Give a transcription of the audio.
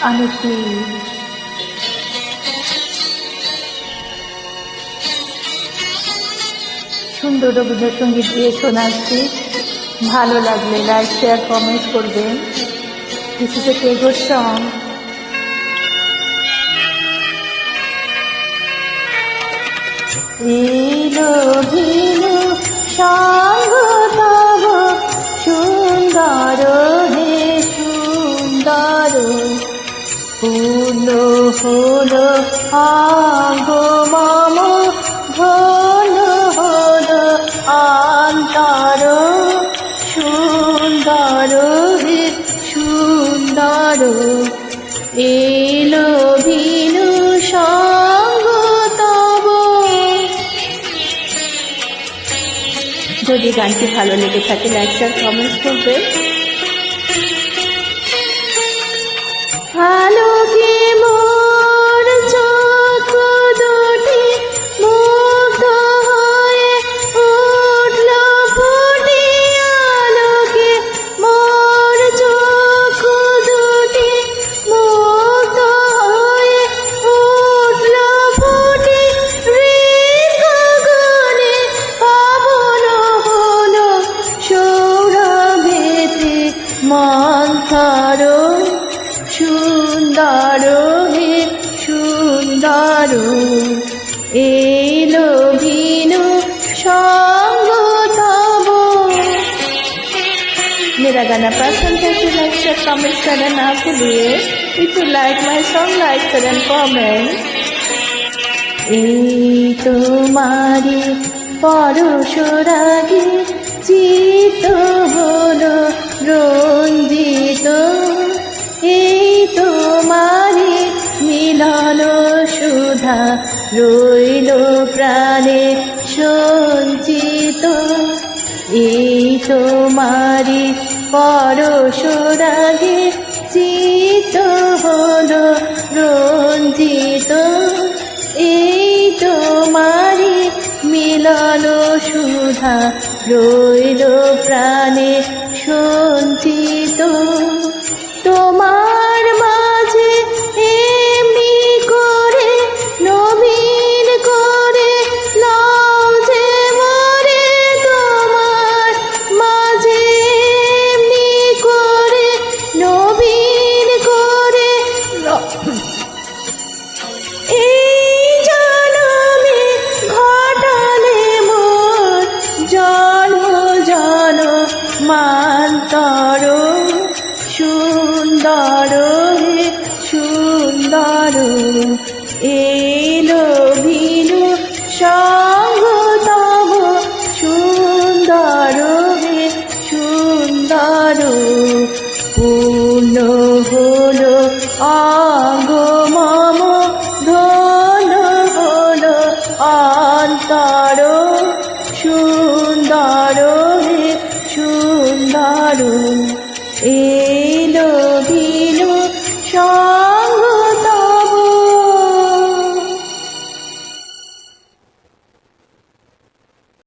আরতি সুন্দর রবীন্দ্রসঙ্গীত দিয়ে শোনাচ্ছি। ভালো লাগলে লাইক শেয়ার কমেন্ট করবেন। This is a favourite song. এলো ভিলো সঙ্গ তব সুন্দর হে সুন্দর, পূর্ণ হলো অঙ্গ মম, ঘন হলো অন্তর, সুন্দর হে সুন্দর। এলো ভিনু সঙ্গ তব। যদি গানটি ভালো লেগে থাকে লাইক শেয়ার কমেন্টস করবে। ভালো কি মোর চোখ দুটি মুগ্ধ হয়ে উঠল ফুটে, আলোকে মোর চোখ দুটি মুগ্ধ হয়ে উঠল ফুটে, গগনে পাবন হলো সৌরভেতে মন্থর, সুন্দর হে সুন্দর। এলো ভিনু সঙ্গ তব। मेरा गाना पसंद है तो लाइक शेयर कमेंट करना ना भूलिए। If you like my song like करें कमेंट। এই তোমারি পরশ রাগে চিত হলো রঞ্জিত, এই তোমারি মিলন সুধা রইল প্রাণে সঞ্চিত, এই তোমারি পরশ রাগে চিত হলো রঞ্জিত, এই তোমারি মিলন সুধা রইল প্রাণে সঞ্চিত। তোমার মাঝে এমনি করে নবীন করে নাও যে মরে, তোমার মাঝে এমনি করে নবীন করে এই জনমে ঘটালে মোর জন্ম জন্মান্তর, সুন্দর হে সুন্দর। এলো ভিনু সঙ্গ তব, সুন্দর হে সুন্দর। পূর্ণ হলো অঙ্গ মম, ধন হলো অন্তর, সুন্দর হে সুন্দর।